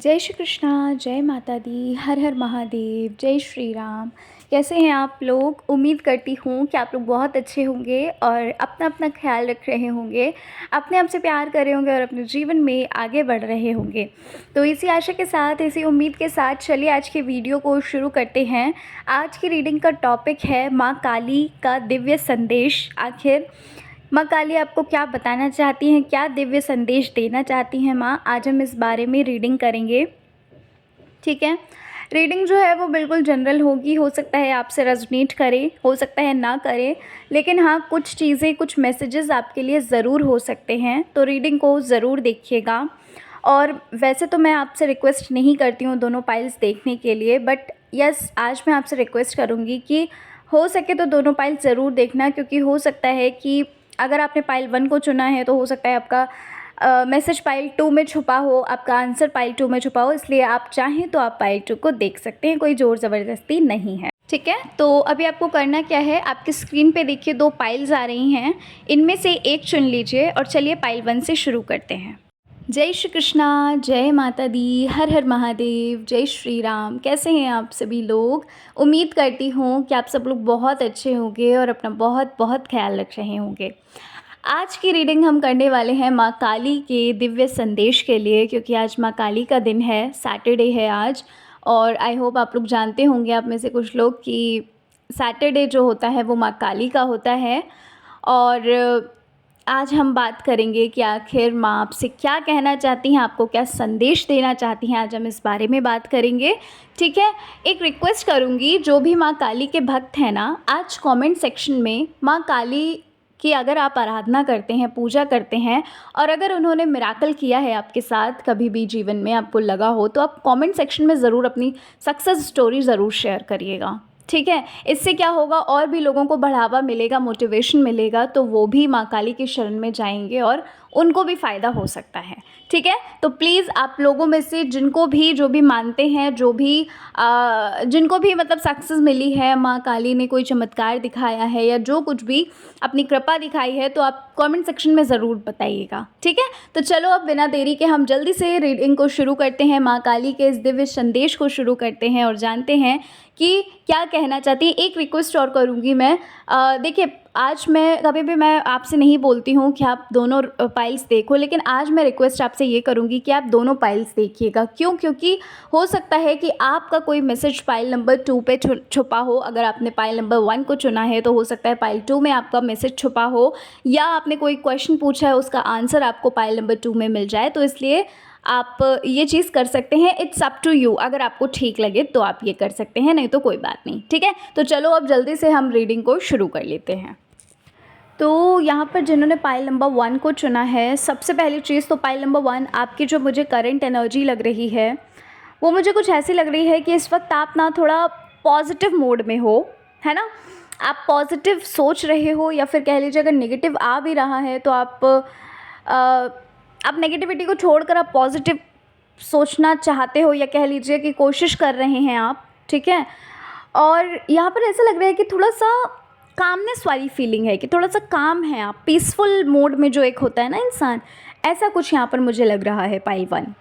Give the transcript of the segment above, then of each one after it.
जय श्री कृष्णा, जय माता दी, हर हर महादेव, जय श्री राम। कैसे हैं आप लोग? उम्मीद करती हूँ कि आप लोग बहुत अच्छे होंगे और अपना अपना ख्याल रख रहे होंगे, अपने आप से प्यार कर रहे होंगे और अपने जीवन में आगे बढ़ रहे होंगे। तो इसी आशा के साथ, इसी उम्मीद के साथ चलिए आज के वीडियो को शुरू करते हैं। आज की रीडिंग का टॉपिक है माँ काली का दिव्य संदेश। आखिर माँ काली आपको क्या बताना चाहती हैं, क्या दिव्य संदेश देना चाहती हैं माँ, आज हम इस बारे में रीडिंग करेंगे। ठीक है, रीडिंग जो है वो बिल्कुल जनरल होगी, हो सकता है आपसे रेजोनेट करे, हो सकता है ना करे, लेकिन हाँ कुछ चीज़ें, कुछ मैसेजेस आपके लिए ज़रूर हो सकते हैं, तो रीडिंग को ज़रूर देखिएगा। और वैसे तो मैं आपसे रिक्वेस्ट नहीं करती हूँ दोनों पाइल्स देखने के लिए, बट यस आज मैं आपसे रिक्वेस्ट करूँगी कि हो सके तो दोनों पाइल ज़रूर देखना, क्योंकि हो सकता है कि अगर आपने पाइल 1 को चुना है तो हो सकता है आपका मैसेज पाइल 2 में छुपा हो, आपका आंसर पाइल 2 में छुपा हो, इसलिए आप चाहें तो आप पाइल 2 को देख सकते हैं, कोई ज़ोर ज़बरदस्ती नहीं है। ठीक है, तो अभी आपको करना क्या है, आपकी स्क्रीन पे देखिए 2 पाइल्स आ रही हैं, इनमें से एक चुन लीजिए और चलिए पाइल 1 से शुरू करते हैं। जय श्री कृष्णा, जय माता दी, हर हर महादेव, जय श्री राम। कैसे हैं आप सभी लोग? उम्मीद करती हूँ कि आप सब लोग बहुत अच्छे होंगे और अपना बहुत बहुत ख्याल रख रहे होंगे। आज की रीडिंग हम करने वाले हैं माँ काली के दिव्य संदेश के लिए, क्योंकि आज माँ काली का दिन है, सैटरडे है आज। और आई होप आप लोग जानते होंगे, आप में से कुछ लोग, कि सैटरडे जो होता है वो माँ काली का होता है। और आज हम बात करेंगे कि आखिर माँ आपसे क्या कहना चाहती हैं, आपको क्या संदेश देना चाहती हैं, आज हम इस बारे में बात करेंगे। ठीक है, एक रिक्वेस्ट करूँगी, जो भी माँ काली के भक्त हैं ना, आज कमेंट सेक्शन में माँ काली की अगर आप आराधना करते हैं, पूजा करते हैं, और अगर उन्होंने मिराकल किया है आपके साथ कभी भी जीवन में, आपको लगा हो, तो आप कमेंट सेक्शन में ज़रूर अपनी सक्सेस स्टोरी ज़रूर शेयर करिएगा। ठीक है, इससे क्या होगा, और भी लोगों को बढ़ावा मिलेगा, मोटिवेशन मिलेगा, तो वो भी माँ काली के शरण में जाएंगे और उनको भी फ़ायदा हो सकता है। ठीक है, तो प्लीज़ आप लोगों में से जिनको भी, जो भी मानते हैं, जो भी जिनको भी मतलब सक्सेस मिली है, माँ काली ने कोई चमत्कार दिखाया है या जो कुछ भी अपनी कृपा दिखाई है, तो आप कमेंट सेक्शन में ज़रूर बताइएगा। ठीक है, तो चलो अब बिना देरी के हम जल्दी से रीडिंग को शुरू करते हैं, माँ काली के इस दिव्य संदेश को शुरू करते हैं और जानते हैं कि क्या कहना चाहती है। एक रिक्वेस्ट और करूँगी मैं, देखिए आज मैं कभी भी मैं आपसे नहीं बोलती हूँ कि आप दोनों पाइल्स देखो, लेकिन आज मैं रिक्वेस्ट आपसे ये करूँगी कि आप दोनों पाइल्स देखिएगा। क्यों? क्योंकि हो सकता है कि आपका कोई मैसेज पाइल नंबर 2 पे छुपा हो। अगर आपने पाइल नंबर 1 को चुना है तो हो सकता है पाइल 2 में आपका मैसेज छुपा हो, या आपने कोई क्वेश्चन पूछा है, उसका आंसर आपको पाइल नंबर 2 में मिल जाए। तो इसलिए आप ये चीज़ कर सकते हैं, इट्स अप टू यू। अगर आपको ठीक लगे तो आप ये कर सकते हैं, नहीं तो कोई बात नहीं। ठीक है, तो चलो अब जल्दी से हम रीडिंग को शुरू कर लेते हैं। तो यहाँ पर जिन्होंने पाइल नंबर 1 को चुना है, सबसे पहली चीज़ तो पाइल नंबर 1, आपकी जो मुझे करंट एनर्जी लग रही है वो मुझे कुछ ऐसी लग रही है कि इस वक्त आप ना थोड़ा पॉजिटिव मोड में हो, है ना। आप पॉजिटिव सोच रहे हो, या फिर कह लीजिए अगर नेगेटिव आ भी रहा है तो आप नेगेटिविटी को छोड़कर आप पॉजिटिव सोचना चाहते हो, या कह लीजिए कि कोशिश कर रहे हैं आप। ठीक है, और यहाँ पर ऐसा लग रहा है कि थोड़ा सा कामनेस वाली फीलिंग है, कि थोड़ा सा काम है आप, पीसफुल मोड में जो एक होता है ना इंसान, ऐसा कुछ यहाँ पर मुझे लग रहा है पाइल 1।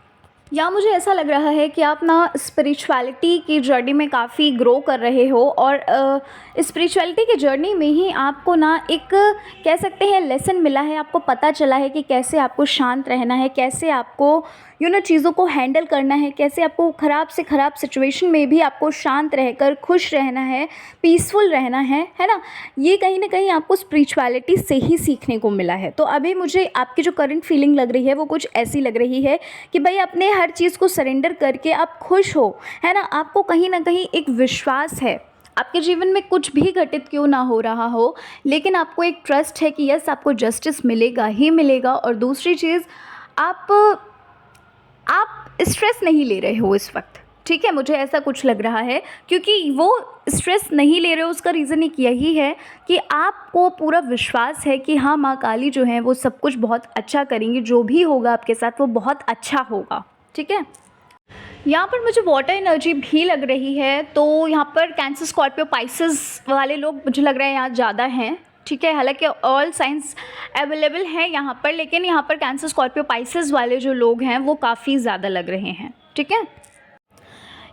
या मुझे ऐसा लग रहा है कि आप ना स्पिरिचुअलिटी की जर्नी में काफ़ी ग्रो कर रहे हो, और स्पिरिचुअलिटी की जर्नी में ही आपको ना एक कह सकते हैं लेसन मिला है, आपको पता चला है कि कैसे आपको शांत रहना है, कैसे आपको चीज़ों को हैंडल करना है, कैसे आपको ख़राब से ख़राब सिचुएशन में भी आपको शांत रहकर खुश रहना है, पीसफुल रहना है ना। ये कहीं ना कहीं आपको स्पिरिचुअलिटी से ही सीखने को मिला है। तो अभी मुझे आपकी जो करंट फीलिंग लग रही है वो कुछ ऐसी लग रही है कि भाई अपने हर चीज़ को सरेंडर करके आप खुश हो, है ना। आपको कहीं ना कहीं एक विश्वास है, आपके जीवन में कुछ भी घटित क्यों ना हो रहा हो, लेकिन आपको एक ट्रस्ट है कि यस आपको जस्टिस मिलेगा ही मिलेगा। और दूसरी चीज़, आप स्ट्रेस नहीं ले रहे हो इस वक्त। ठीक है, मुझे ऐसा कुछ लग रहा है, क्योंकि वो स्ट्रेस नहीं ले रहे हो उसका रीज़न एक यही है कि आपको पूरा विश्वास है कि हाँ माँ काली जो है वो सब कुछ बहुत अच्छा करेंगी, जो भी होगा आपके साथ वो बहुत अच्छा होगा। ठीक है, यहाँ पर मुझे वाटर एनर्जी भी लग रही है, तो यहाँ पर कैंसर, स्कॉर्पियो, पाइसेस वाले लोग मुझे लग रहा है यहाँ ज़्यादा हैं। ठीक है। हालांकि ऑल साइंस अवेलेबल हैं यहाँ पर, लेकिन यहाँ पर कैंसर, स्कॉर्पियो, पाइसेस वाले जो लोग हैं वो काफ़ी ज़्यादा लग रहे हैं। ठीक है।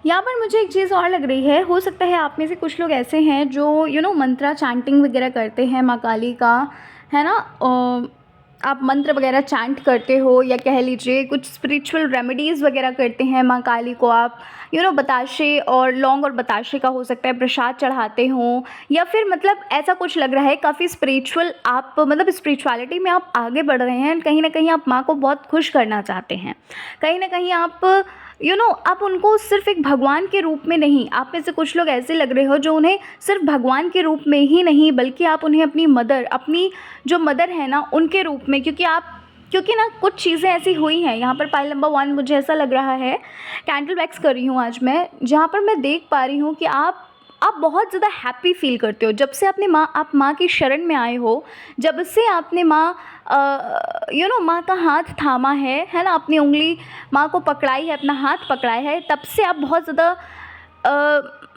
यहाँ पर मुझे एक चीज़ और लग रही है, हो सकता है आप में से कुछ लोग ऐसे हैं जो मंत्रा चैंटिंग वगैरह करते हैं माँ काली का, है ना। आप मंत्र वगैरह चैंट करते हो, या कह लीजिए कुछ स्पिरिचुअल रेमेडीज़ वगैरह करते हैं माँ काली को आप, बताशे और लौंग और बताशे का हो सकता है प्रसाद चढ़ाते हो, या फिर मतलब ऐसा कुछ लग रहा है काफ़ी स्पिरिचुअल, आप मतलब स्पिरिचुअलिटी में आप आगे बढ़ रहे हैं। कहीं ना कहीं आप माँ को बहुत खुश करना चाहते हैं, कहीं ना कहीं आप आप उनको सिर्फ एक भगवान के रूप में नहीं, आप में से कुछ लोग ऐसे लग रहे हो जो उन्हें सिर्फ भगवान के रूप में ही नहीं, बल्कि आप उन्हें अपनी मदर, अपनी जो मदर है ना, उनके रूप में, क्योंकि ना कुछ चीज़ें ऐसी हुई हैं। यहाँ पर पाइल नंबर 1 मुझे ऐसा लग रहा है, कैंडल वैक्स कर रही हूँ आज मैं, जहाँ पर मैं देख पा रही हूँ कि आप बहुत ज़्यादा हैप्पी फील करते हो जब से आप माँ की शरण में आए हो, जब से आपने माँ माँ का हाथ थामा है ना, अपनी उंगली माँ को पकड़ाई है, अपना हाथ पकड़ाया है, तब से आप बहुत ज़्यादा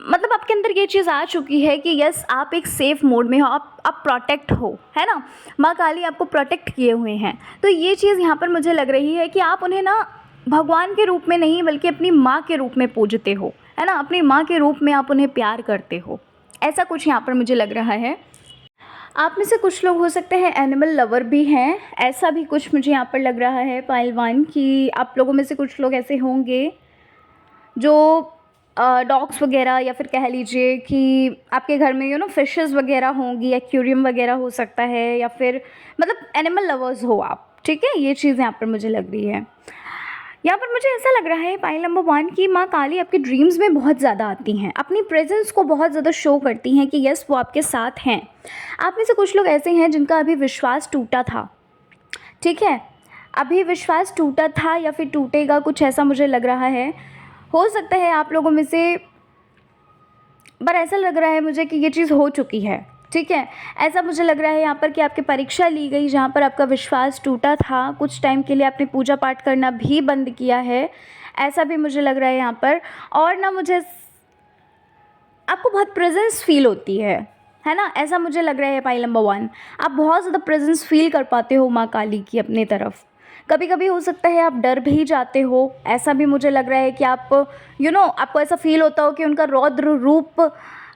मतलब आपके अंदर ये चीज़ आ चुकी है कि यस, आप एक सेफ़ मोड में हो, आप प्रोटेक्ट हो, है ना। माँ काली आपको प्रोटेक्ट किए हुए हैं। तो ये चीज़ यहाँ पर मुझे लग रही है कि आप उन्हें ना भगवान के रूप में नहीं, बल्कि अपनी माँ के रूप में पूजते हो, है ना। अपनी माँ के रूप में आप उन्हें प्यार करते हो, ऐसा कुछ यहाँ पर मुझे लग रहा है। आप में से कुछ लोग हो सकते हैं एनिमल लवर भी हैं, ऐसा भी कुछ मुझे यहाँ पर लग रहा है पाइलवान, कि आप लोगों में से कुछ लोग ऐसे होंगे जो डॉग्स वगैरह, या फिर कह लीजिए कि आपके घर में फिशेस वगैरह होंगी, एक्वेरियम वगैरह हो सकता है, या फिर मतलब एनिमल लवर्स हो आप। ठीक है, ये चीज़ यहाँ पर मुझे लग रही है। यहाँ पर मुझे ऐसा लग रहा है पाइल नंबर 1 कि माँ काली आपके ड्रीम्स में बहुत ज़्यादा आती हैं, अपनी प्रेजेंस को बहुत ज़्यादा शो करती हैं कि यस, वो आपके साथ हैं। आप में से कुछ लोग ऐसे हैं जिनका अभी विश्वास टूटा था। ठीक है, अभी विश्वास टूटा था या फिर टूटेगा, कुछ ऐसा मुझे लग रहा है। हो सकता है आप लोगों में से, पर ऐसा लग रहा है मुझे कि ये चीज़ हो चुकी है। ठीक है, ऐसा मुझे लग रहा है यहाँ पर कि आपकी परीक्षा ली गई, जहाँ पर आपका विश्वास टूटा था, कुछ टाइम के लिए आपने पूजा पाठ करना भी बंद किया है, ऐसा भी मुझे लग रहा है यहाँ पर। और ना मुझे आपको बहुत प्रेजेंस फील होती है ना, ऐसा मुझे लग रहा है पाइल नंबर 1। आप बहुत ज़्यादा प्रेजेंस फील कर पाते हो माँ काली की अपने तरफ। कभी कभी हो सकता है आप डर भी जाते हो, ऐसा भी मुझे लग रहा है कि आप आपको ऐसा फील होता हो कि उनका रौद्र रूप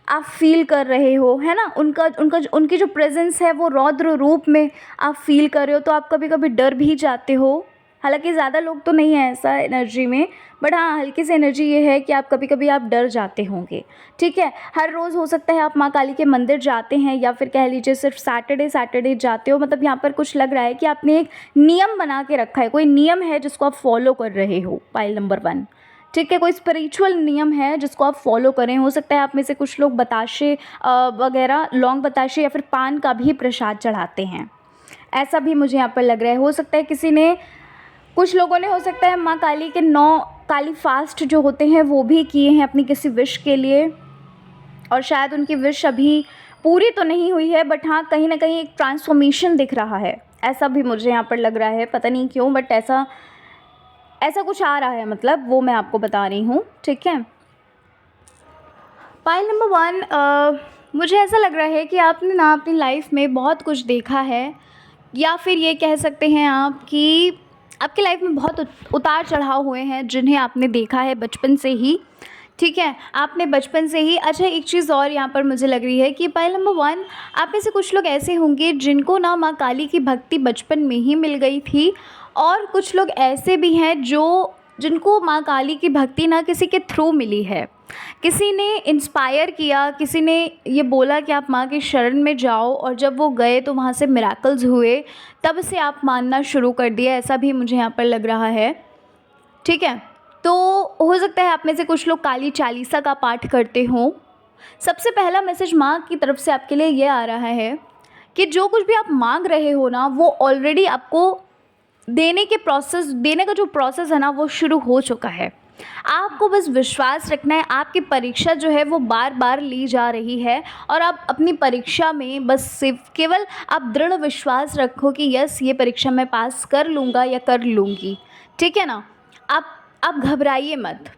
आप फील कर रहे हो, है ना। उनकी जो प्रेजेंस है वो रौद्र रूप में आप फील कर रहे हो, तो आप कभी कभी डर भी जाते हो। हालांकि ज़्यादा लोग तो नहीं हैं ऐसा एनर्जी में, बट हाँ, हल्की सी एनर्जी ये है कि आप कभी कभी आप डर जाते होंगे। ठीक है, हर रोज़ हो सकता है आप माँ काली के मंदिर जाते हैं, या फिर कह लीजिए सिर्फ सैटरडे जाते हो। मतलब यहाँ पर कुछ लग रहा है कि आपने एक नियम बना के रखा है, कोई नियम है जिसको आप फॉलो कर रहे हो पाइल नंबर 1। ठीक है, कोई स्पिरिचुअल नियम है जिसको आप फॉलो करें। हो सकता है आप में से कुछ लोग बताशे वगैरह, लौंग बताशे या फिर पान का भी प्रसाद चढ़ाते हैं, ऐसा भी मुझे यहाँ पर लग रहा है। हो सकता है कुछ लोगों ने हो सकता है माँ काली के 9 काली फास्ट जो होते हैं वो भी किए हैं अपनी किसी विश के लिए, और शायद उनकी विश अभी पूरी तो नहीं हुई है, बट हाँ, कहीं ना कहीं एक ट्रांसफॉर्मेशन दिख रहा है, ऐसा भी मुझे यहाँ पर लग रहा है। पता नहीं क्यों, बट ऐसा कुछ आ रहा है, मतलब वो मैं आपको बता रही हूँ। ठीक है, पाइल नंबर 1, मुझे ऐसा लग रहा है कि आपने ना अपनी लाइफ में बहुत कुछ देखा है, या फिर ये कह सकते हैं आप कि आपकी लाइफ में बहुत उतार चढ़ाव हुए हैं जिन्हें आपने देखा है बचपन से ही। ठीक है, आपने बचपन से ही। अच्छा, एक चीज़ और यहाँ पर मुझे लग रही है कि पाइल नंबर 1, आप में से कुछ लोग ऐसे होंगे जिनको ना माँ काली की भक्ति बचपन में ही मिल गई थी, और कुछ लोग ऐसे भी हैं जिनको माँ काली की भक्ति ना किसी के थ्रू मिली है, किसी ने इंस्पायर किया, किसी ने ये बोला कि आप माँ की शरण में जाओ, और जब वो गए तो वहाँ से मिराकल्स हुए, तब से आप मानना शुरू कर दिया, ऐसा भी मुझे यहाँ पर लग रहा है। ठीक है, तो हो सकता है आप में से कुछ लोग काली चालीसा का पाठ करते हों। सबसे पहला मैसेज माँ की तरफ से आपके लिए ये आ रहा है कि जो कुछ भी आप मांग रहे हो ना, वो ऑलरेडी आपको देने का जो प्रोसेस है ना, वो शुरू हो चुका है। आपको बस विश्वास रखना है। आपकी परीक्षा जो है वो बार बार ली जा रही है, और आप अपनी परीक्षा में बस सिर्फ केवल आप दृढ़ विश्वास रखो कि यस, ये परीक्षा मैं पास कर लूँगा या कर लूँगी। ठीक है ना, आप घबराइए मत,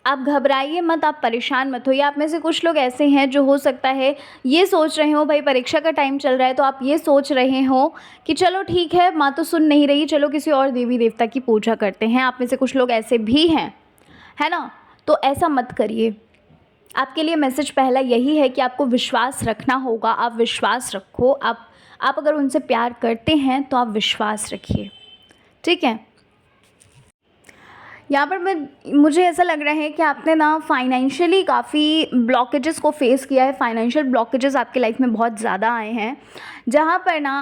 आप घबराइए मत, आप परेशान मत होइए। आप में से कुछ लोग ऐसे हैं जो हो सकता है ये सोच रहे हो, भाई परीक्षा का टाइम चल रहा है तो आप ये सोच रहे हो कि चलो ठीक है, माँ तो सुन नहीं रही, चलो किसी और देवी देवता की पूजा करते हैं। आप में से कुछ लोग ऐसे भी हैं, है ना? तो ऐसा मत करिए। आपके लिए मैसेज पहला यही है कि आपको विश्वास रखना होगा। आप विश्वास रखो। आप अगर उनसे प्यार करते हैं तो आप विश्वास रखिए, ठीक है? यहाँ पर मुझे ऐसा लग रहा है कि आपने ना फाइनेंशियली काफ़ी ब्लॉकेजेस को फेस किया है। फाइनेंशियल ब्लॉकेजेस आपकी लाइफ में बहुत ज़्यादा आए हैं, जहाँ पर ना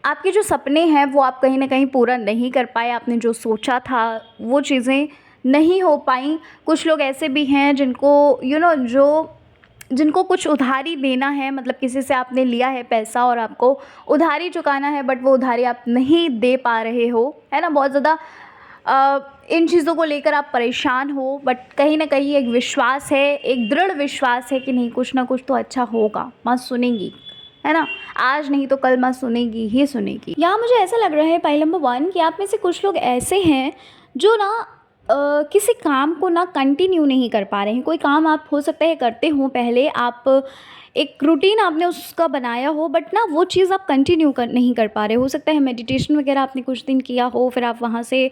आपके जो सपने हैं वो आप कहीं ना कहीं पूरा नहीं कर पाए। आपने जो सोचा था वो चीज़ें नहीं हो पाई। कुछ लोग ऐसे भी हैं जिनको जिनको कुछ उधारी देना है, मतलब किसी से आपने लिया है पैसा और आपको उधारी चुकाना है, बट वो उधारी आप नहीं दे पा रहे हो, है ना? बहुत ज़्यादा इन चीज़ों को लेकर आप परेशान हो, बट कहीं ना कहीं एक विश्वास है, एक दृढ़ विश्वास है कि नहीं, कुछ ना कुछ तो अच्छा होगा, माँ सुनेंगी, है ना? आज नहीं तो कल माँ सुनेगी ही सुनेगी। यहाँ मुझे ऐसा लग रहा है पॉइंट नंबर 1 कि आप में से कुछ लोग ऐसे हैं जो ना किसी काम को ना कंटिन्यू नहीं कर पा रहे हैं। कोई काम आप हो सकता है करते हो पहले, आप एक रूटीन आपने उसका बनाया हो, बट ना वो चीज़ आप कंटिन्यू नहीं कर पा रहे हो। सकता है मेडिटेशन वगैरह आपने कुछ दिन किया हो, फिर आप वहाँ से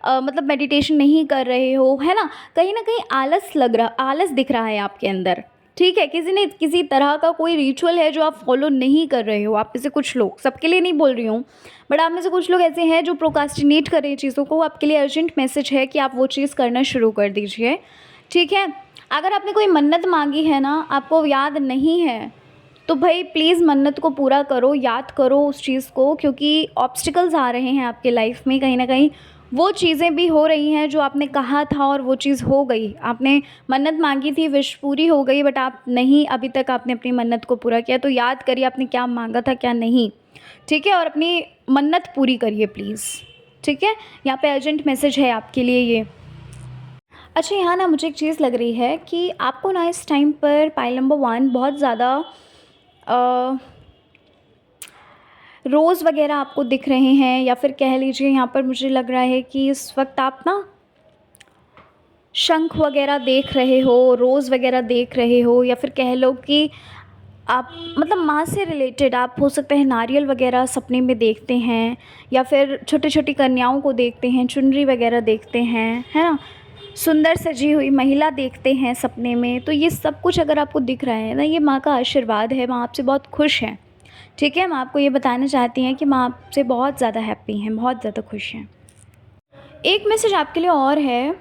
मतलब मेडिटेशन नहीं कर रहे हो, है ना? कहीं न कहीं आलस दिख रहा है आपके अंदर, ठीक है? किसी तरह का कोई रिचुअल है जो आप फॉलो नहीं कर रहे हो। आप में से कुछ लोग, सबके लिए नहीं बोल रही हूँ, बट आप में से कुछ लोग ऐसे हैं जो प्रोक्रास्टिनेट कर रहे हैं चीज़ों को। आपके लिए अर्जेंट मैसेज है कि आप वो चीज़ करना शुरू कर दीजिए, ठीक है? अगर आपने कोई मन्नत मांगी है ना, आपको याद नहीं है, तो भाई प्लीज़ मन्नत को पूरा करो, याद करो उस चीज़ को, क्योंकि ऑब्स्टिकल्स आ रहे हैं आपके लाइफ में। कहीं ना कहीं वो चीज़ें भी हो रही हैं जो आपने कहा था और वो चीज़ हो गई। आपने मन्नत मांगी थी, विश पूरी हो गई, बट आप नहीं, अभी तक आपने अपनी मन्नत को पूरा किया। तो याद करिए आपने क्या मांगा था, क्या नहीं, ठीक है? और अपनी मन्नत पूरी करिए प्लीज़, ठीक है? यहाँ पे अर्जेंट मैसेज है आपके लिए ये। अच्छा, यहाँ ना मुझे एक चीज़ लग रही है कि आपको ना इस टाइम पर पाइल नंबर 1 बहुत ज़्यादा रोज़ वग़ैरह आपको दिख रहे हैं, या फिर कह लीजिए यहाँ पर मुझे लग रहा है कि इस वक्त आप ना शंख वग़ैरह देख रहे हो, रोज़ वग़ैरह देख रहे हो, या फिर कह लो कि आप मतलब माँ से रिलेटेड आप हो सकता है नारियल वग़ैरह सपने में देखते हैं, या फिर छोटी छोटी कन्याओं को देखते हैं, चुनरी वग़ैरह देखते हैं, है ना? सुंदर सजी हुई महिला देखते हैं सपने में। तो ये सब कुछ अगर आपको दिख रहा है ना, ये माँ का आशीर्वाद है। माँ आपसे बहुत खुश हैं, ठीक है? माँ आपको ये बताना चाहती हैं कि माँ आपसे बहुत ज़्यादा हैप्पी हैं, बहुत ज़्यादा खुश हैं। एक मैसेज आपके लिए और है।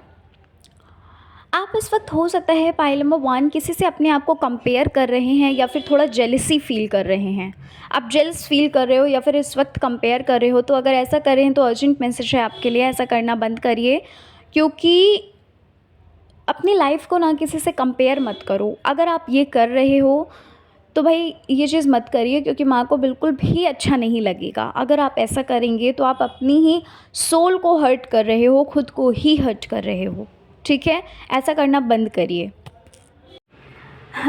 आप इस वक्त हो सकता है पाइल नंबर 1 किसी से अपने आप को कंपेयर कर रहे हैं, या फिर थोड़ा जेलसी फ़ील कर रहे हैं। आप जेलस फ़ील कर रहे हो या फिर इस वक्त कंपेयर कर रहे हो। तो अगर ऐसा कर रहे हैं तो अर्जेंट मैसेज है आपके लिए, ऐसा करना बंद करिए। क्योंकि अपनी लाइफ को ना किसी से कंपेयर मत करो। अगर आप ये कर रहे हो तो भाई ये चीज़ मत करिए, क्योंकि माँ को बिल्कुल भी अच्छा नहीं लगेगा। अगर आप ऐसा करेंगे तो आप अपनी ही सोल को हर्ट कर रहे हो, खुद को ही हर्ट कर रहे हो, ठीक है? ऐसा करना बंद करिए।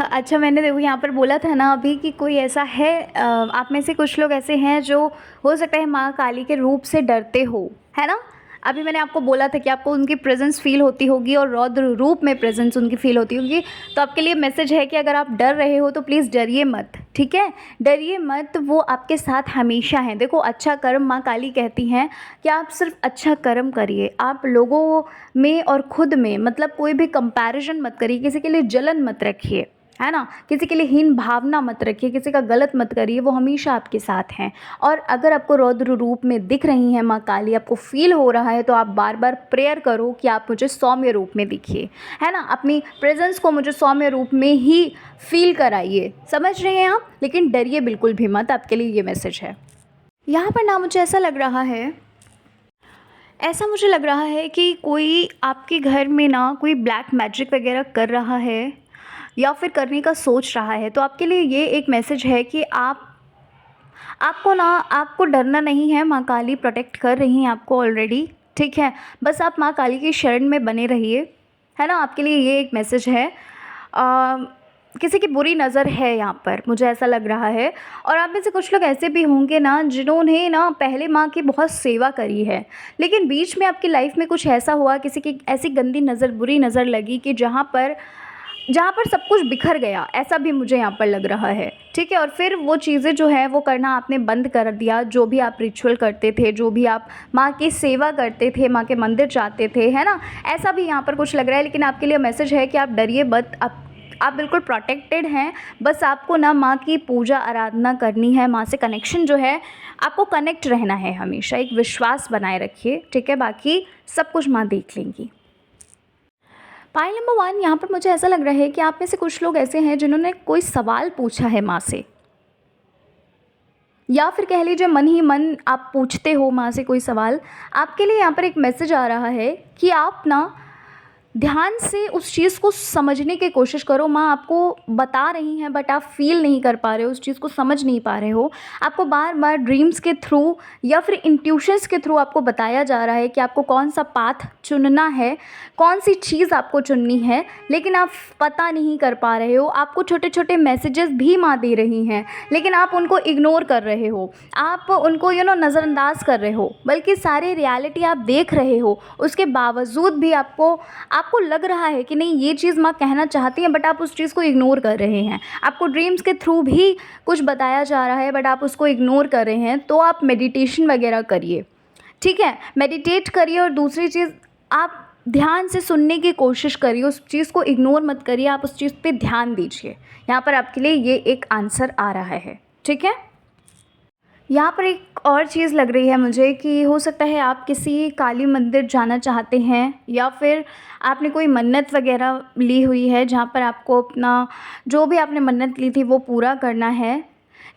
अच्छा, मैंने देखो यहाँ पर बोला था ना अभी कि कोई ऐसा है, आप में से कुछ लोग ऐसे हैं जो हो सकता है माँ काली के रूप से डरते हो, है ना? अभी मैंने आपको बोला था कि आपको उनकी प्रेजेंस फ़ील होती होगी और रौद्र रूप में प्रेजेंस उनकी फ़ील होती होगी। तो आपके लिए मैसेज है कि अगर आप डर रहे हो तो प्लीज़ डरिए मत, ठीक है? डरिए मत, वो आपके साथ हमेशा हैं। देखो, अच्छा कर्म माँ काली कहती हैं कि आप सिर्फ अच्छा कर्म करिए। आप लोगों में और खुद में मतलब कोई भी कंपैरिजन मत करिए, किसी के लिए जलन मत रखिए, है ना? किसी के लिए हीन भावना मत रखिए, किसी का गलत मत करिए, वो हमेशा आपके साथ हैं। और अगर आपको रौद्र रूप में दिख रही हैं माँ काली, आपको फील हो रहा है, तो आप बार बार प्रेयर करो कि आप मुझे सौम्य रूप में दिखिए, है ना? अपनी प्रेजेंस को मुझे सौम्य रूप में ही फील कराइए, समझ रहे हैं आप? लेकिन डरिए बिल्कुल भी मत, आपके लिए ये मैसेज है। यहाँ पर ना मुझे ऐसा लग रहा है कि कोई आपके घर में ना कोई ब्लैक मैजिक वगैरह कर रहा है या फिर करने का सोच रहा है। तो आपके लिए ये एक मैसेज है कि आपको डरना नहीं है। माँ काली प्रोटेक्ट कर रही हैं आपको ऑलरेडी, ठीक है? बस आप माँ काली की शरण में बने रहिए, है ना? आपके लिए ये एक मैसेज है। किसी की बुरी नज़र है यहाँ पर, मुझे ऐसा लग रहा है। और आप में से कुछ लोग ऐसे भी होंगे ना जिन्होंने ना पहले माँ की बहुत सेवा करी है, लेकिन बीच में आपकी लाइफ में कुछ ऐसा हुआ, किसी की ऐसी गंदी नज़र, बुरी नज़र लगी कि जहाँ पर सब कुछ बिखर गया, ऐसा भी मुझे यहाँ पर लग रहा है। ठीक है, और फिर वो चीज़ें जो है वो करना आपने बंद कर दिया, जो भी आप रिचुअल करते थे, जो भी आप माँ की सेवा करते थे, माँ के मंदिर जाते थे, है ना, ऐसा भी यहाँ पर कुछ लग रहा है। लेकिन आपके लिए मैसेज है कि आप डरिए मत, आप बिल्कुल प्रोटेक्टेड हैं। बस आपको ना माँ की पूजा आराधना करनी है, माँ से कनेक्शन जो है आपको कनेक्ट रहना है, हमेशा एक विश्वास बनाए रखिए। ठीक है, बाकी सब कुछ माँ देख लेंगी। पाइल नंबर 1, यहाँ पर मुझे ऐसा लग रहा है कि आप में से कुछ लोग ऐसे हैं जिन्होंने कोई सवाल पूछा है माँ से, या फिर कह लीजिए मन ही मन आप पूछते हो माँ से कोई सवाल। आपके लिए यहाँ पर एक मैसेज आ रहा है कि आप ना ध्यान से उस चीज़ को समझने की कोशिश करो। माँ आपको बता रही हैं बट आप फ़ील नहीं कर पा रहे हो, उस चीज़ को समझ नहीं पा रहे हो। आपको बार बार ड्रीम्स के थ्रू या फिर इंट्यूशंस के थ्रू आपको बताया जा रहा है कि आपको कौन सा पाथ चुनना है, कौन सी चीज़ आपको चुननी है, लेकिन आप पता नहीं कर पा रहे हो। आपको छोटे छोटे मैसेजेस भी माँ दे रही हैं, लेकिन आप उनको इग्नोर कर रहे हो, आप उनको नज़रअंदाज कर रहे हो, बल्कि सारी रियलिटी आप देख रहे हो। उसके बावजूद भी आपको लग रहा है कि नहीं, ये चीज़ माँ कहना चाहती हैं, बट आप उस चीज़ को इग्नोर कर रहे हैं। आपको ड्रीम्स के थ्रू भी कुछ बताया जा रहा है बट आप उसको इग्नोर कर रहे हैं। तो आप मेडिटेशन वगैरह करिए, ठीक है, मेडिटेट करिए। और दूसरी चीज़, आप ध्यान से सुनने की कोशिश करिए, उस चीज़ को इग्नोर मत करिए, आप उस चीज़ पे ध्यान दीजिए। यहाँ पर आपके लिए ये एक आंसर आ रहा है। ठीक है, यहाँ पर एक और चीज़ लग रही है मुझे कि हो सकता है आप किसी काली मंदिर जाना चाहते हैं, या फिर आपने कोई मन्नत वगैरह ली हुई है जहाँ पर आपको अपना जो भी आपने मन्नत ली थी वो पूरा करना है।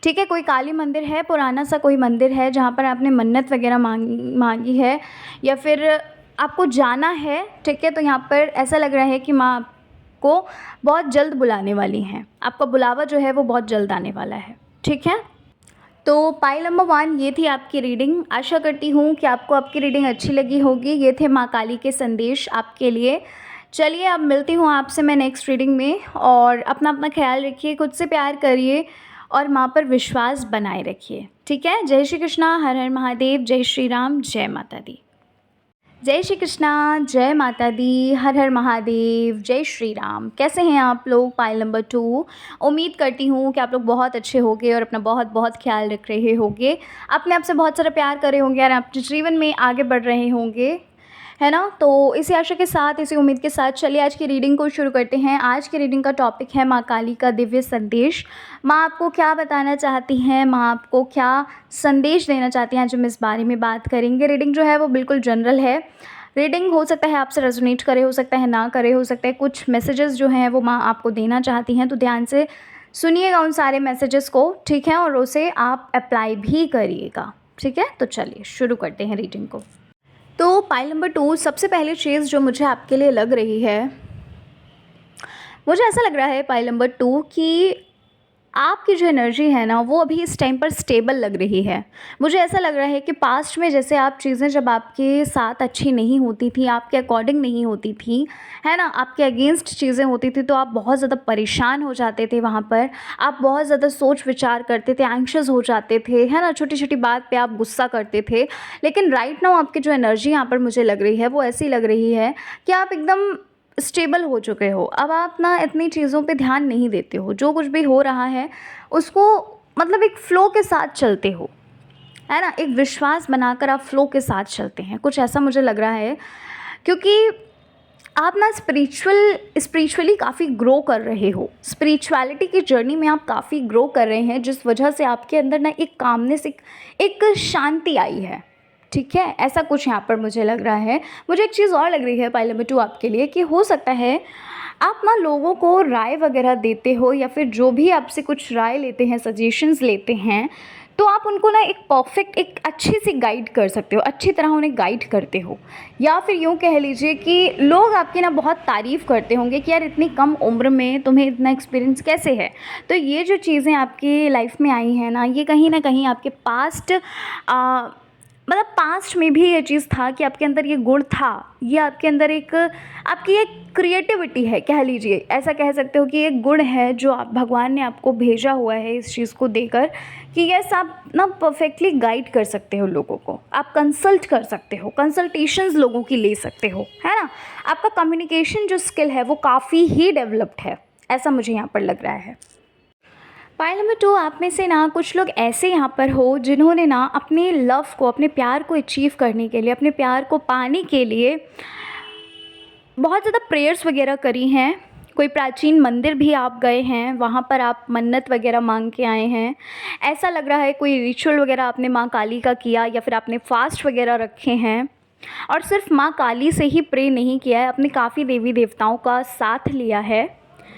ठीक है, कोई काली मंदिर है, पुराना सा कोई मंदिर है जहाँ पर आपने मन्नत वगैरह मांगी है, या फिर आपको जाना है। ठीक है, तो यहाँ पर ऐसा लग रहा है कि माँ आपको बहुत जल्द बुलाने वाली हैं, आपका बुलावा जो है वो बहुत जल्द आने वाला है। ठीक है, तो पाइल नंबर 1 ये थी आपकी रीडिंग। आशा करती हूँ कि आपको आपकी रीडिंग अच्छी लगी होगी। ये थे माँ काली के संदेश आपके लिए। चलिए, अब मिलती हूँ आपसे मैं नेक्स्ट रीडिंग में, और अपना अपना ख्याल रखिए, खुद से प्यार करिए और माँ पर विश्वास बनाए रखिए। ठीक है, जय श्री कृष्णा, हर हर महादेव, जय श्री राम, जय माता दी। जय श्री कृष्णा, जय माता दी, हर हर महादेव, जय श्री राम। कैसे हैं आप लोग? पाइल नंबर 2, उम्मीद करती हूँ कि आप लोग बहुत अच्छे होंगे और अपना बहुत बहुत ख्याल रख रहे होंगे, अपने आप से बहुत सारा प्यार कर रहे होंगे और अपने जीवन में आगे बढ़ रहे होंगे, है ना। तो इसी आशा के साथ, इसी उम्मीद के साथ चलिए आज की रीडिंग को शुरू करते हैं। आज की रीडिंग का टॉपिक है माँ काली का दिव्य संदेश। माँ आपको क्या बताना चाहती हैं, माँ आपको क्या संदेश देना चाहती हैं, आज हम इस बारे में बात करेंगे। रीडिंग जो है वो बिल्कुल जनरल है। रीडिंग हो सकता है आपसे रेजोनेट करे, हो सकता है ना करे, हो सकता है कुछ मैसेजेस जो हैं वो माँ आपको देना चाहती हैं। तो ध्यान से सुनिएगा उन सारे मैसेजेस को, ठीक है, और उसे आप अप्लाई भी करिएगा। ठीक है, तो चलिए शुरू करते हैं रीडिंग को। तो पाइल नंबर 2, सबसे पहली चीज़ जो मुझे आपके लिए लग रही है, मुझे ऐसा लग रहा है पाइल नंबर 2 कि आपकी जो एनर्जी है ना वो अभी इस टाइम पर स्टेबल लग रही है। मुझे ऐसा लग रहा है कि पास्ट में जैसे आप चीज़ें जब आपके साथ अच्छी नहीं होती थी, आपके अकॉर्डिंग नहीं होती थी, है ना, आपके अगेंस्ट चीज़ें होती थी, तो आप बहुत ज़्यादा परेशान हो जाते थे। वहाँ पर आप बहुत ज़्यादा सोच विचार करते थे, एंग्शियस हो जाते थे, है ना, छोटी छोटी बात पे आप गुस्सा करते थे। लेकिन राइट नाउ आपकी जो एनर्जी यहाँ पर मुझे लग रही है वो ऐसी लग रही है कि आप एकदम स्टेबल हो चुके हो। अब आप ना इतनी चीज़ों पे ध्यान नहीं देते हो, जो कुछ भी हो रहा है उसको मतलब एक फ़्लो के साथ चलते हो, है ना, एक विश्वास बनाकर आप फ़्लो के साथ चलते हैं, कुछ ऐसा मुझे लग रहा है। क्योंकि आप ना स्पिरिचुअली काफ़ी ग्रो कर रहे हो, स्पिरिचुअलिटी की जर्नी में आप काफ़ी ग्रो कर रहे हैं, जिस वजह से आपके अंदर ना एक कामनेस, एक शांति आई है। ठीक है, ऐसा कुछ यहाँ पर मुझे लग रहा है। मुझे एक चीज़ और लग रही है पाइल नंबर 2 आपके लिए, कि हो सकता है आप ना लोगों को राय वगैरह देते हो, या फिर जो भी आपसे कुछ राय लेते हैं, सजेशंस लेते हैं, तो आप उनको ना एक परफेक्ट, एक अच्छी सी गाइड कर सकते हो, अच्छी तरह उन्हें गाइड करते हो। या फिर यूँ कह लीजिए कि लोग आपकी ना बहुत तारीफ़ करते होंगे कि यार इतनी कम उम्र में तुम्हें इतना एक्सपीरियंस कैसे है। तो ये जो चीज़ें आपकी लाइफ में आई हैं ना, ये कहीं ना कहीं आपके पास्ट मतलब पास्ट में भी ये चीज़ था कि आपके अंदर ये गुण था, ये आपके अंदर एक आपकी एक क्रिएटिविटी है, कह लीजिए, ऐसा कह सकते हो कि एक गुण है जो आप भगवान ने आपको भेजा हुआ है इस चीज़ को देकर कि यस आप ना परफेक्टली गाइड कर सकते हो लोगों को, आप कंसल्ट कर सकते हो, कंसल्टेशंस लोगों की ले सकते हो, है ना। आपका कम्युनिकेशन जो स्किल है वो काफ़ी ही डेवलप्ड है, ऐसा मुझे यहाँ पर लग रहा है। पॉइंट नंबर 2, आप में से ना कुछ लोग ऐसे यहाँ पर हो जिन्होंने ना अपने लव को, अपने प्यार को अचीव करने के लिए, अपने प्यार को पाने के लिए बहुत ज़्यादा प्रेयर्स वगैरह करी हैं। कोई प्राचीन मंदिर भी आप गए हैं, वहाँ पर आप मन्नत वगैरह मांग के आए हैं। ऐसा लग रहा है कोई रिचुअल वगैरह आपने माँ काली का किया या फिर आपने फास्ट वगैरह रखे हैं। और सिर्फ माँ काली से ही प्रे नहीं किया है, अपने काफ़ी देवी देवताओं का साथ लिया है।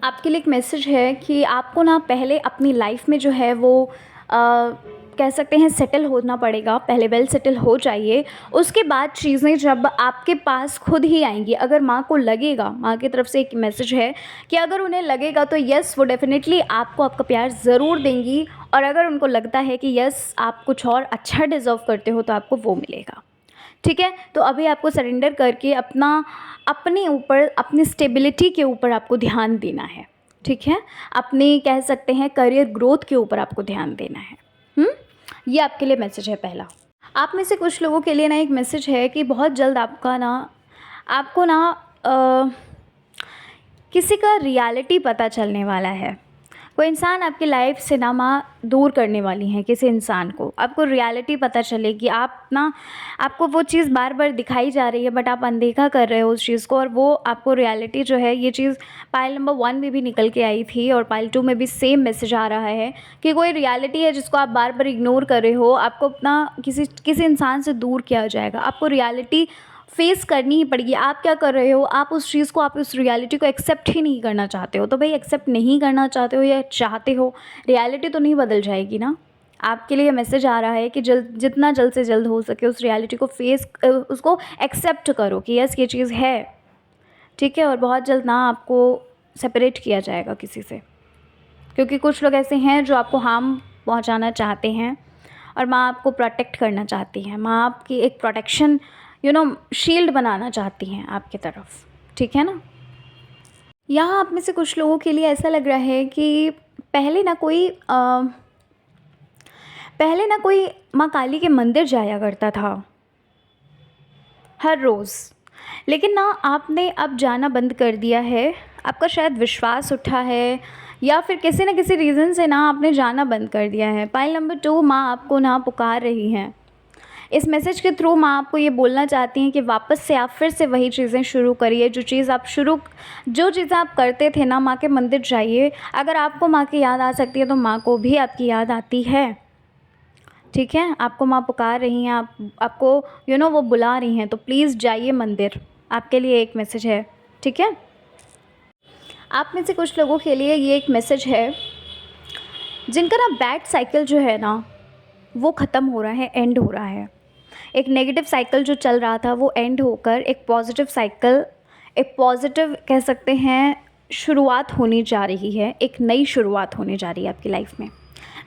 आपके लिए एक मैसेज है कि आपको ना पहले अपनी लाइफ में जो है वो कह सकते हैं सेटल होना पड़ेगा, पहले वेल सेटल हो जाइए, उसके बाद चीज़ें जब आपके पास खुद ही आएंगी। अगर माँ को लगेगा, माँ की तरफ से एक मैसेज है कि अगर उन्हें लगेगा तो यस वो डेफिनेटली आपको आपका प्यार ज़रूर देंगी, और अगर उनको लगता है कि यस आप कुछ और अच्छा डिज़र्व करते हो तो आपको वो मिलेगा। ठीक है, तो अभी आपको सरेंडर करके अपने ऊपर, अपनी स्टेबिलिटी के ऊपर आपको ध्यान देना है। ठीक है, अपने कह सकते हैं करियर ग्रोथ के ऊपर आपको ध्यान देना है। ये आपके लिए मैसेज है पहला। आप में से कुछ लोगों के लिए ना एक मैसेज है कि बहुत जल्द आपको ना किसी का रियलिटी पता चलने वाला है। कोई इंसान आपकी लाइफ से ना माँ दूर करने वाली हैं, किसी इंसान को आपको रियलिटी पता चलेगी। आपको वो चीज़ बार बार दिखाई जा रही है बट आप अनदेखा कर रहे हो उस चीज़ को, और वो आपको रियलिटी जो है, ये चीज़ पाइल नंबर 1 में भी निकल के आई थी और पाइल 2 में भी सेम मैसेज आ रहा है कि कोई रियलिटी है जिसको आप बार बार इग्नोर कर रहे हो। आपको अपना किसी इंसान से दूर किया जाएगा, आपको रियलिटी फेस करनी ही पड़ेगी। आप क्या कर रहे हो, आप उस चीज़ को, आप उस रियलिटी को एक्सेप्ट ही नहीं करना चाहते हो। तो भाई एक्सेप्ट नहीं करना चाहते हो या चाहते हो, रियलिटी तो नहीं बदल जाएगी ना। आपके लिए मैसेज आ रहा है कि जितना जल्द से जल्द हो सके उस रियलिटी को उसको एक्सेप्ट करो कि यस ये चीज़ है। ठीक है, और बहुत जल्द ना आपको सेपरेट किया जाएगा किसी से, क्योंकि कुछ लोग ऐसे हैं जो आपको हार्म पहुंचाना चाहते हैं और माँ आपको प्रोटेक्ट करना चाहती हैं। माँ आपकी एक प्रोटेक्शन शील्ड बनाना चाहती हैं आपकी तरफ। ठीक है ना। यहाँ आप में से कुछ लोगों के लिए ऐसा लग रहा है कि पहले ना कोई माँ काली के मंदिर जाया करता था हर रोज़, लेकिन ना आपने अब जाना बंद कर दिया है। आपका शायद विश्वास उठा है या फिर किसी न किसी रीज़न से ना आपने जाना बंद कर दिया है। पाइल नंबर 2, माँ आपको ना पुकार रही हैं। इस मैसेज के थ्रू माँ आपको ये बोलना चाहती हैं कि वापस से आप फिर से वही चीज़ें शुरू करिए, जो चीज़ें आप करते थे ना। माँ के मंदिर जाइए। अगर आपको माँ की याद आ सकती है तो माँ को भी आपकी याद आती है। ठीक है, आपको माँ पुकार रही हैं, आपको वो बुला रही हैं, तो प्लीज़ जाइए मंदिर। आपके लिए एक मैसेज है। ठीक है, आप में से कुछ लोगों के लिए ये एक मैसेज है जिनका ना बैड साइकिल जो है ना वो ख़त्म हो रहा है, एंड हो रहा है। एक नेगेटिव साइकिल जो चल रहा था वो एंड होकर एक पॉजिटिव साइकिल, एक पॉजिटिव कह सकते हैं शुरुआत होने जा रही है। एक नई शुरुआत होने जा रही है आपकी लाइफ में।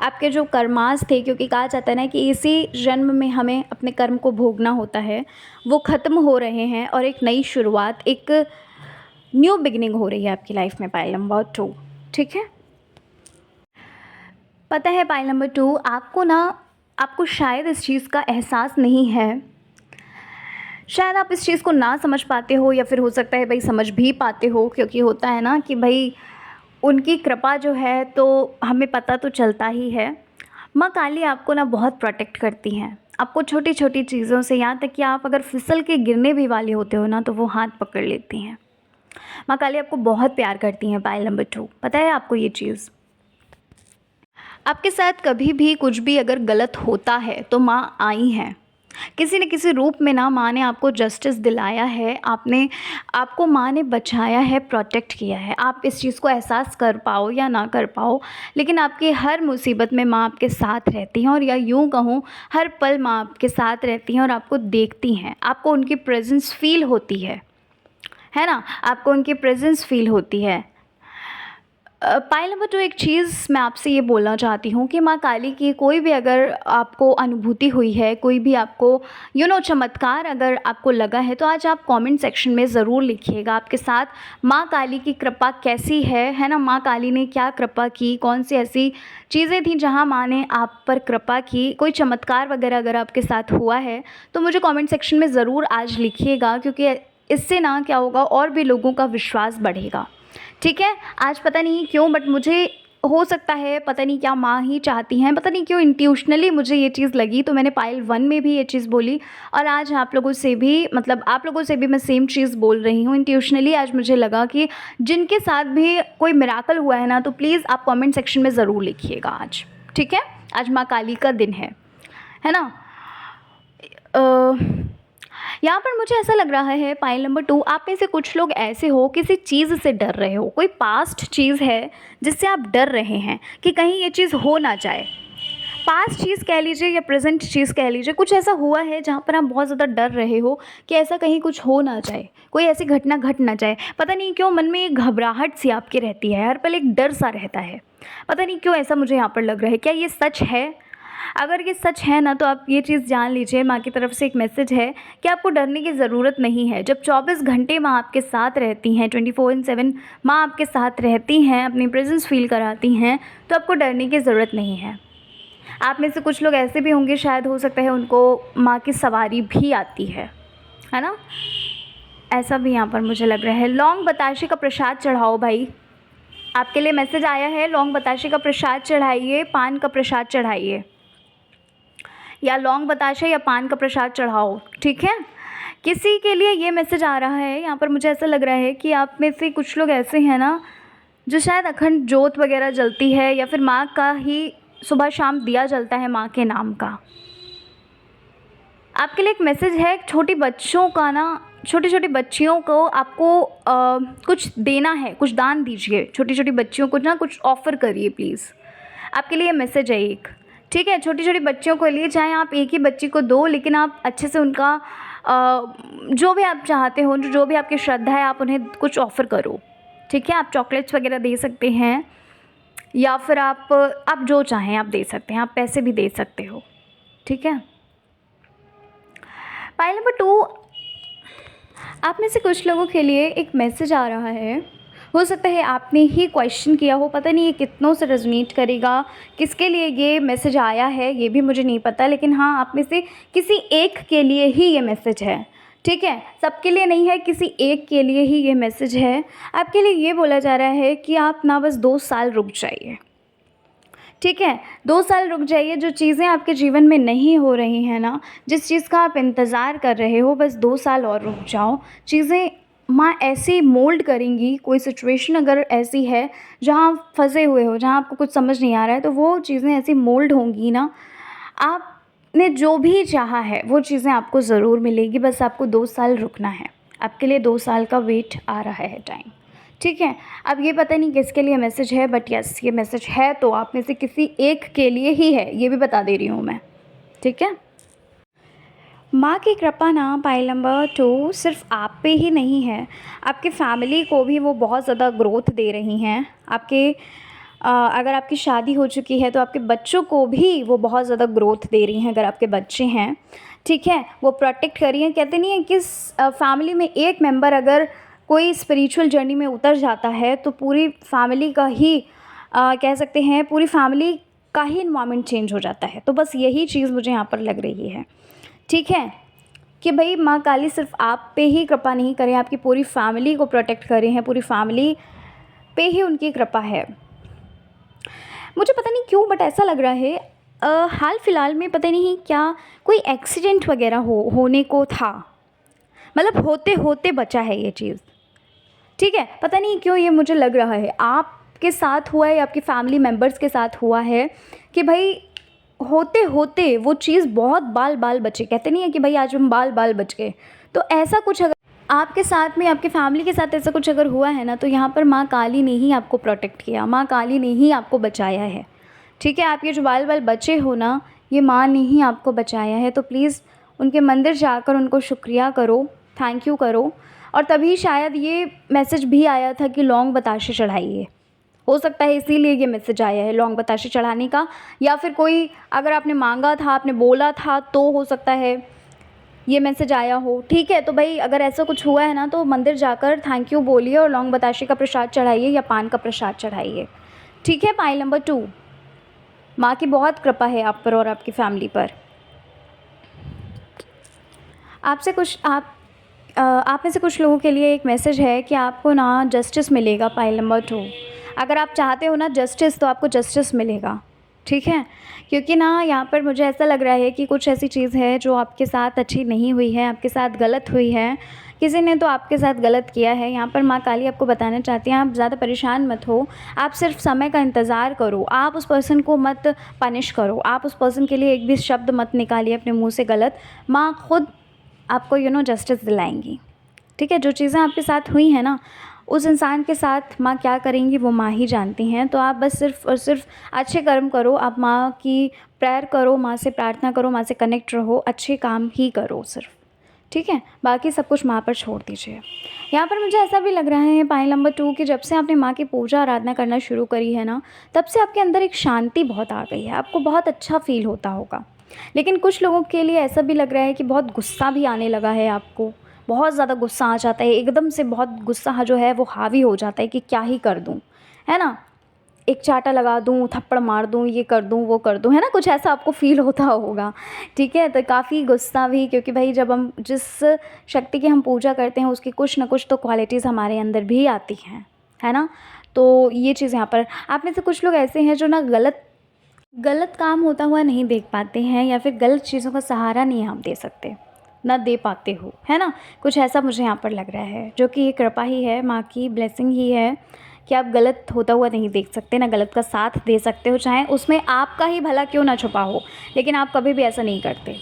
आपके जो कर्मास थे, क्योंकि कहा जाता है ना कि इसी जन्म में हमें अपने कर्म को भोगना होता है, वो ख़त्म हो रहे हैं और एक नई शुरुआत, एक न्यू बिगिनिंग हो रही है आपकी लाइफ में। Pile number 2। ठीक है, पता है पाइल नंबर 2, आपको शायद इस चीज़ का एहसास नहीं है, शायद आप इस चीज़ को ना समझ पाते हो, या फिर हो सकता है भाई समझ भी पाते हो, क्योंकि होता है ना कि भाई उनकी कृपा जो है तो हमें पता तो चलता ही है। माँ काली आपको ना बहुत प्रोटेक्ट करती हैं, आपको छोटी छोटी चीज़ों से, यहाँ तक कि आप अगर फिसल के गिरने भी वाले होते हो ना तो वो हाथ पकड़ लेती हैं। माँ काली आपको बहुत प्यार करती हैं। पाइल नंबर 2, पता है आपको ये चीज़। आपके साथ कभी भी कुछ भी अगर गलत होता है तो माँ आई हैं, किसी न किसी रूप में ना माँ ने आपको जस्टिस दिलाया है, आपको माँ ने बचाया है, प्रोटेक्ट किया है। आप इस चीज़ को एहसास कर पाओ या ना कर पाओ, लेकिन आपकी हर मुसीबत में माँ आपके साथ रहती हैं, और या यूँ कहूँ हर पल माँ आपके साथ रहती हैं और आपको देखती हैं। आपको उनकी प्रेजेंस फील होती है ना, आपको उनकी प्रेजेंस फील होती है। पाइल नंबर 2 एक चीज़ मैं आपसे ये बोलना चाहती हूँ कि माँ काली की कोई भी अगर आपको अनुभूति हुई है, कोई भी आपको चमत्कार अगर आपको लगा है, तो आज आप कमेंट सेक्शन में ज़रूर लिखिएगा आपके साथ माँ काली की कृपा कैसी है ना? माँ काली ने क्या कृपा की, कौन सी ऐसी चीज़ें थी जहाँ माँ ने आप पर कृपा की, कोई चमत्कार वगैरह अगर आपके साथ हुआ है, तो मुझे कमेंट सेक्शन में ज़रूर आज लिखिएगा, क्योंकि इससे ना क्या होगा, और भी लोगों का विश्वास बढ़ेगा। ठीक है? आज पता नहीं क्यों, बट मुझे हो सकता है, पता नहीं क्या माँ ही चाहती हैं, पता नहीं क्यों इंट्यूशनली मुझे ये चीज़ लगी, तो मैंने पाइल 1 में भी ये चीज़ बोली और आज आप लोगों से भी, मतलब आप लोगों से भी मैं सेम चीज़ बोल रही हूँ। इंट्यूशनली आज मुझे लगा कि जिनके साथ भी कोई मिराकल हुआ है ना, तो प्लीज़ आप कमेंट सेक्शन में ज़रूर लिखिएगा आज, ठीक है? आज माँ काली का दिन है ना? यहाँ पर मुझे ऐसा लग रहा है पाइल नंबर 2, आप में से कुछ लोग ऐसे हो, किसी चीज़ से डर रहे हो, कोई पास्ट चीज़ है जिससे आप डर रहे हैं कि कहीं ये चीज़ हो ना जाए। पास्ट चीज़ कह लीजिए या प्रेजेंट चीज़ कह लीजिए, कुछ ऐसा हुआ है जहाँ पर आप बहुत ज़्यादा डर रहे हो कि ऐसा कहीं कुछ हो ना जाए, कोई ऐसी घटना घट ना जाए। पता नहीं क्यों मन में एक घबराहट सी आपकी रहती है, हर पल एक डर सा रहता है। पता नहीं क्यों ऐसा मुझे यहाँ पर लग रहा है। क्या ये सच है? अगर ये सच है ना, तो आप ये चीज़ जान लीजिए, माँ की तरफ से एक मैसेज है कि आपको डरने की ज़रूरत नहीं है। जब 24 घंटे माँ आपके साथ रहती हैं, 24/7 माँ आपके साथ रहती हैं, अपनी प्रेजेंस फील कराती हैं, तो आपको डरने की ज़रूरत नहीं है। आप में से कुछ लोग ऐसे भी होंगे, शायद हो सकता है उनको माँ की सवारी भी आती है ना? ऐसा भी यहाँ पर मुझे लग रहा है। लौंग बताशे का प्रसाद चढ़ाओ भाई, आपके लिए मैसेज आया है। लौंग बताशे का प्रसाद चढ़ाइए, पान का प्रसाद चढ़ाइए, या लौंग बताशे या पान का प्रसाद चढ़ाओ, ठीक है? किसी के लिए ये मैसेज आ रहा है यहाँ पर, मुझे ऐसा लग रहा है कि आप में से कुछ लोग ऐसे हैं ना, जो शायद अखंड जोत वगैरह जलती है, या फिर माँ का ही सुबह शाम दिया जलता है माँ के नाम का। आपके लिए एक मैसेज है, छोटी बच्चों का ना, छोटी छोटी बच्चियों को आपको कुछ देना है, कुछ दान दीजिए, छोटी छोटी बच्चियों को ना कुछ ऑफ़र करिए प्लीज़। आपके लिए मैसेज है एक, ठीक है? छोटी छोटी बच्चियों को लिए, चाहे आप एक ही बच्ची को दो, लेकिन आप अच्छे से उनका जो भी आप चाहते हो, जो भी आपकी श्रद्धा है, आप उन्हें कुछ ऑफ़र करो, ठीक है? आप चॉकलेट्स वगैरह दे सकते हैं, या फिर आप जो चाहें आप दे सकते हैं, आप पैसे भी दे सकते हो, ठीक है? पाइल नंबर 2, आप में से कुछ लोगों के लिए एक मैसेज आ रहा है। हो सकता है आपने ही क्वेश्चन किया हो, पता नहीं ये कितनों से रेजोनेट करेगा, किसके लिए ये मैसेज आया है ये भी मुझे नहीं पता, लेकिन हाँ, आप में से किसी एक के लिए ही ये मैसेज है, ठीक है? सबके लिए नहीं है, किसी एक के लिए ही ये मैसेज है। आपके लिए ये बोला जा रहा है कि आप ना बस 2 साल रुक जाइए, ठीक है? 2 साल रुक जाइए। जो चीज़ें आपके जीवन में नहीं हो रही हैं ना, जिस चीज़ का आप इंतज़ार कर रहे हो, बस 2 साल और रुक जाओ। चीज़ें माँ ऐसे मोल्ड करेंगी, कोई सिचुएशन अगर ऐसी है जहाँ आप फँसे हुए हो, जहाँ आपको कुछ समझ नहीं आ रहा है, तो वो चीज़ें ऐसी मोल्ड होंगी ना, आपने जो भी चाहा है वो चीज़ें आपको ज़रूर मिलेगी। बस आपको 2 साल रुकना है। आपके लिए 2 साल का वेट आ रहा है टाइम, ठीक है? अब ये पता नहीं किसके लिए मैसेज है, बट यस, ये मैसेज है तो आप में से किसी एक के लिए ही है, ये भी बता दे रही हूँ मैं, ठीक है? माँ की कृपा ना पाइल नंबर 2 सिर्फ आप पे ही नहीं है, आपके फैमिली को भी वो बहुत ज़्यादा ग्रोथ दे रही हैं। आपके अगर आपकी शादी हो चुकी है तो आपके बच्चों को भी वो बहुत ज़्यादा ग्रोथ दे रही हैं, अगर आपके बच्चे हैं, ठीक है? वो प्रोटेक्ट कर रही हैं। कहते नहीं है कि फैमिली में एक मेंबर अगर कोई स्पिरिचुअल जर्नी में उतर जाता है, तो पूरी फैमिली का ही कह सकते हैं, पूरी फैमिली का ही एनवायरनमेंट चेंज हो जाता है। तो बस यही चीज़ मुझे यहाँ पर लग रही है, ठीक है? कि भाई माँ काली सिर्फ आप पे ही कृपा नहीं करें, आपकी पूरी फैमिली को प्रोटेक्ट कर रही हैं, पूरी फैमिली पे ही उनकी कृपा है। मुझे पता नहीं क्यों, बट ऐसा लग रहा है हाल फिलहाल में पता नहीं क्या कोई एक्सीडेंट वगैरह होने को था, मतलब होते होते बचा है ये चीज़, ठीक है? पता नहीं क्यों ये मुझे लग रहा है आपके साथ हुआ है या आपकी फैमिली मेम्बर्स के साथ हुआ है कि भाई होते होते वो चीज़ बहुत बाल बाल बचे। कहते नहीं है कि भाई आज हम बाल बाल बच गए, तो ऐसा कुछ अगर आपके साथ में, आपके फैमिली के साथ ऐसा कुछ अगर हुआ है ना, तो यहाँ पर माँ काली ने ही आपको प्रोटेक्ट किया, माँ काली ने ही आपको बचाया है, ठीक है? आप ये जो बाल बाल बचे हो ना, ये माँ ने ही आपको बचाया है। तो प्लीज़ उनके मंदिर जाकर उनको शुक्रिया करो, थैंक यू करो। और तभी शायद ये मैसेज भी आया था कि लौंग बताशे चढ़ाइए, हो सकता है इसीलिए ये मैसेज आया है लौंग बताशे चढ़ाने का, या फिर कोई अगर आपने मांगा था, आपने बोला था, तो हो सकता है ये मैसेज आया हो। ठीक है, तो भाई अगर ऐसा कुछ हुआ है ना, तो मंदिर जाकर थैंक यू बोलिए और लौंग बताशे का प्रसाद चढ़ाइए या पान का प्रसाद चढ़ाइए। ठीक है। पाइल नंबर 2, माँ की बहुत कृपा है आप पर और आपकी फैमिली पर। आपसे कुछ आप में से कुछ लोगों के लिए एक मैसेज है कि आपको ना जस्टिस मिलेगा। पाइल नंबर 2, अगर आप चाहते हो ना जस्टिस, तो आपको जस्टिस मिलेगा। ठीक है, क्योंकि ना यहाँ पर मुझे ऐसा लग रहा है कि कुछ ऐसी चीज़ है जो आपके साथ अच्छी नहीं हुई है, आपके साथ गलत हुई है, किसी ने तो आपके साथ गलत किया है। यहाँ पर माँ काली आपको बताना चाहती हैं, आप ज़्यादा परेशान मत हो, आप सिर्फ समय का इंतज़ार करो, आप उस पर्सन को मत पनिश करो, आप उस पर्सन के लिए एक भी शब्द मत निकालिए अपने मुँह से गलत। माँ खुद आपको जस्टिस दिलाएंगी। ठीक है, जो चीज़ें आपके साथ हुई हैं ना, उस इंसान के साथ माँ क्या करेंगी वो माँ ही जानती हैं। तो आप बस सिर्फ़ और सिर्फ अच्छे कर्म करो, आप माँ की प्रेयर करो, माँ से प्रार्थना करो, माँ से कनेक्ट रहो, अच्छे काम ही करो सिर्फ। ठीक है, बाकी सब कुछ माँ पर छोड़ दीजिए। यहाँ पर मुझे ऐसा भी लग रहा है पाइल नंबर 2 कि जब से आपने माँ की पूजा आराधना करना शुरू करी है ना, तब से आपके अंदर एक शांति बहुत आ गई है, आपको बहुत अच्छा फ़ील होता होगा। लेकिन कुछ लोगों के लिए ऐसा भी लग रहा है कि बहुत गुस्सा भी आने लगा है आपको, बहुत ज़्यादा गुस्सा आ जाता है, एकदम से बहुत गुस्सा जो है वो हावी हो जाता है कि क्या ही कर दूँ, है ना? एक चाटा लगा दूँ, थप्पड़ मार दूँ, ये कर दूँ, वो कर दूँ, है ना? कुछ ऐसा आपको फ़ील होता होगा। ठीक है, तो काफ़ी गुस्सा भी, क्योंकि भाई जब हम जिस शक्ति की हम पूजा करते हैं उसकी कुछ ना कुछ तो क्वालिटीज़ हमारे अंदर भी आती हैं, है ना? तो ये चीज़ यहाँ पर आप में से कुछ लोग ऐसे हैं जो ना गलत गलत काम होता हुआ नहीं देख पाते हैं, या फिर गलत चीज़ों का सहारा नहीं आप दे सकते, ना दे पाते हो, है ना? कुछ ऐसा मुझे यहाँ पर लग रहा है, जो कि ये कृपा ही है, माँ की ब्लेसिंग ही है कि आप गलत होता हुआ नहीं देख सकते, ना गलत का साथ दे सकते हो, चाहे उसमें आपका ही भला क्यों ना छुपा हो, लेकिन आप कभी भी ऐसा नहीं करते।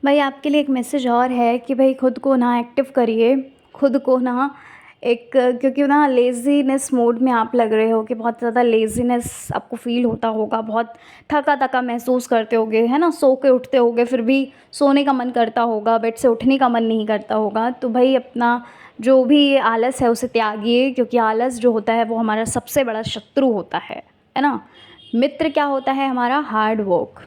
भाई आपके लिए एक मैसेज और है कि भाई खुद को ना एक्टिव करिए, खुद को ना एक, क्योंकि ना लेज़ीनेस मोड में आप लग रहे हो कि बहुत ज़्यादा लेज़ीनेस आपको फ़ील होता होगा, बहुत थका-थका महसूस करते होगे, है ना? सो के उठते होगे, फिर भी सोने का मन करता होगा, बेड से उठने का मन नहीं करता होगा। तो भाई अपना जो भी ये आलस है उसे त्यागिए, क्योंकि आलस जो होता है वो हमारा सबसे बड़ा शत्रु होता है ना? मित्र क्या होता है हमारा? Hard work.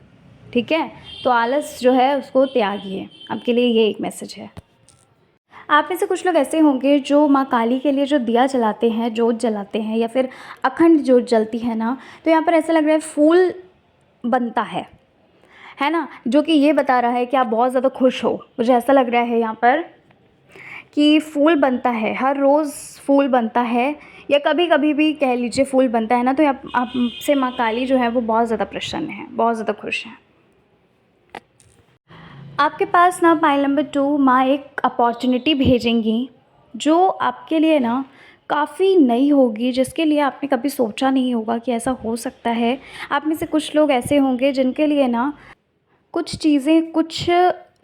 ठीक है, तो आलस जो है उसको त्यागिए, आपके लिए ये एक मैसेज है। आप में से कुछ लोग ऐसे होंगे जो माँ काली के लिए जो दिया जलाते हैं, जोत जलाते हैं, या फिर अखंड जोत जलती है ना, तो यहाँ पर ऐसा लग रहा है फूल बनता है ना? जो कि ये बता रहा है कि आप बहुत ज़्यादा खुश हो। मुझे ऐसा लग रहा है यहाँ पर कि फूल बनता है, हर रोज़ फूल बनता है, या कभी कभी भी कह लीजिए फूल बनता है ना, तो आपसे माँ काली जो है वो बहुत ज़्यादा प्रसन्न है, बहुत ज़्यादा खुश हैं। आपके पास ना पाइल नंबर 2 माँ एक अपॉर्चुनिटी भेजेंगी, जो आपके लिए ना काफ़ी नई होगी, जिसके लिए आपने कभी सोचा नहीं होगा कि ऐसा हो सकता है। आप में से कुछ लोग ऐसे होंगे जिनके लिए ना कुछ चीज़ें, कुछ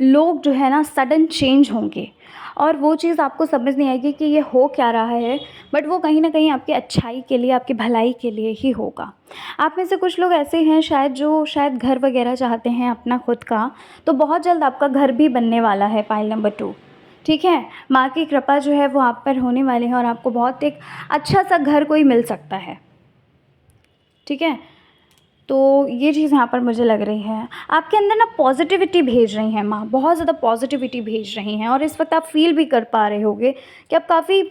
लोग जो है ना सडन चेंज होंगे, और वो चीज़ आपको समझ नहीं आएगी कि ये हो क्या रहा है, बट वो कहीं न कहीं आपकी अच्छाई के लिए, आपकी भलाई के लिए ही होगा। आप में से कुछ लोग ऐसे हैं शायद जो शायद घर वगैरह चाहते हैं अपना खुद का, तो बहुत जल्द आपका घर भी बनने वाला है पाइल नंबर 2। ठीक है, माँ की कृपा जो है वो आप पर होने वाली है, और आपको बहुत एक अच्छा-सा घर कोई मिल सकता है। ठीक है? तो ये चीज़ यहाँ पर मुझे लग रही है। आपके अंदर ना पॉज़िटिविटी भेज रही हैं माँ, बहुत ज़्यादा पॉज़िटिविटी भेज रही हैं, और इस वक़्त आप फ़ील भी कर पा रहे होंगे कि आप काफ़ी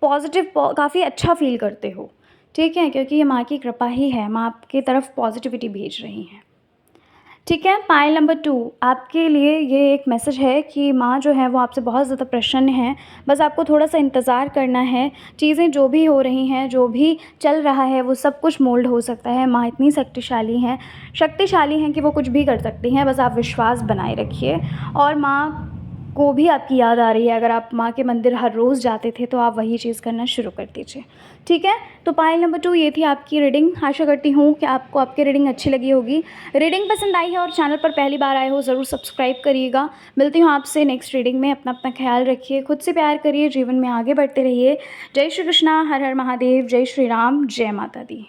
काफ़ी अच्छा फ़ील करते हो। ठीक है? क्योंकि ये माँ की कृपा ही है, माँ आपकी तरफ पॉज़िटिविटी भेज रही हैं। ठीक है, पाइल नंबर 2 आपके लिए ये एक मैसेज है कि माँ जो है वो आपसे बहुत ज़्यादा प्रसन्न है। बस आपको थोड़ा-सा इंतज़ार करना है, चीज़ें जो भी हो रही हैं, जो भी चल रहा है, वो सब कुछ मोल्ड हो सकता है। माँ इतनी शक्तिशाली हैं कि वो कुछ भी कर सकती हैं, बस आप विश्वास बनाए रखिए। और माँ को भी आपकी याद आ रही है, अगर आप माँ के मंदिर हर रोज़ जाते थे, तो आप वही चीज़ करना शुरू कर दीजिए। ठीक है? तो पाइल नंबर 2 ये थी आपकी रीडिंग। आशा करती हूँ कि आपको आपकी रीडिंग अच्छी लगी होगी। रीडिंग पसंद आई है और चैनल पर पहली बार आए हो, ज़रूर सब्सक्राइब करिएगा। मिलती हूँ आपसे नेक्स्ट रीडिंग में। अपना ख्याल रखिए, खुद से प्यार करिए, जीवन में आगे बढ़ते रहिए। जय श्री कृष्णा, हर हर महादेव, जय श्री राम, जय माता दी।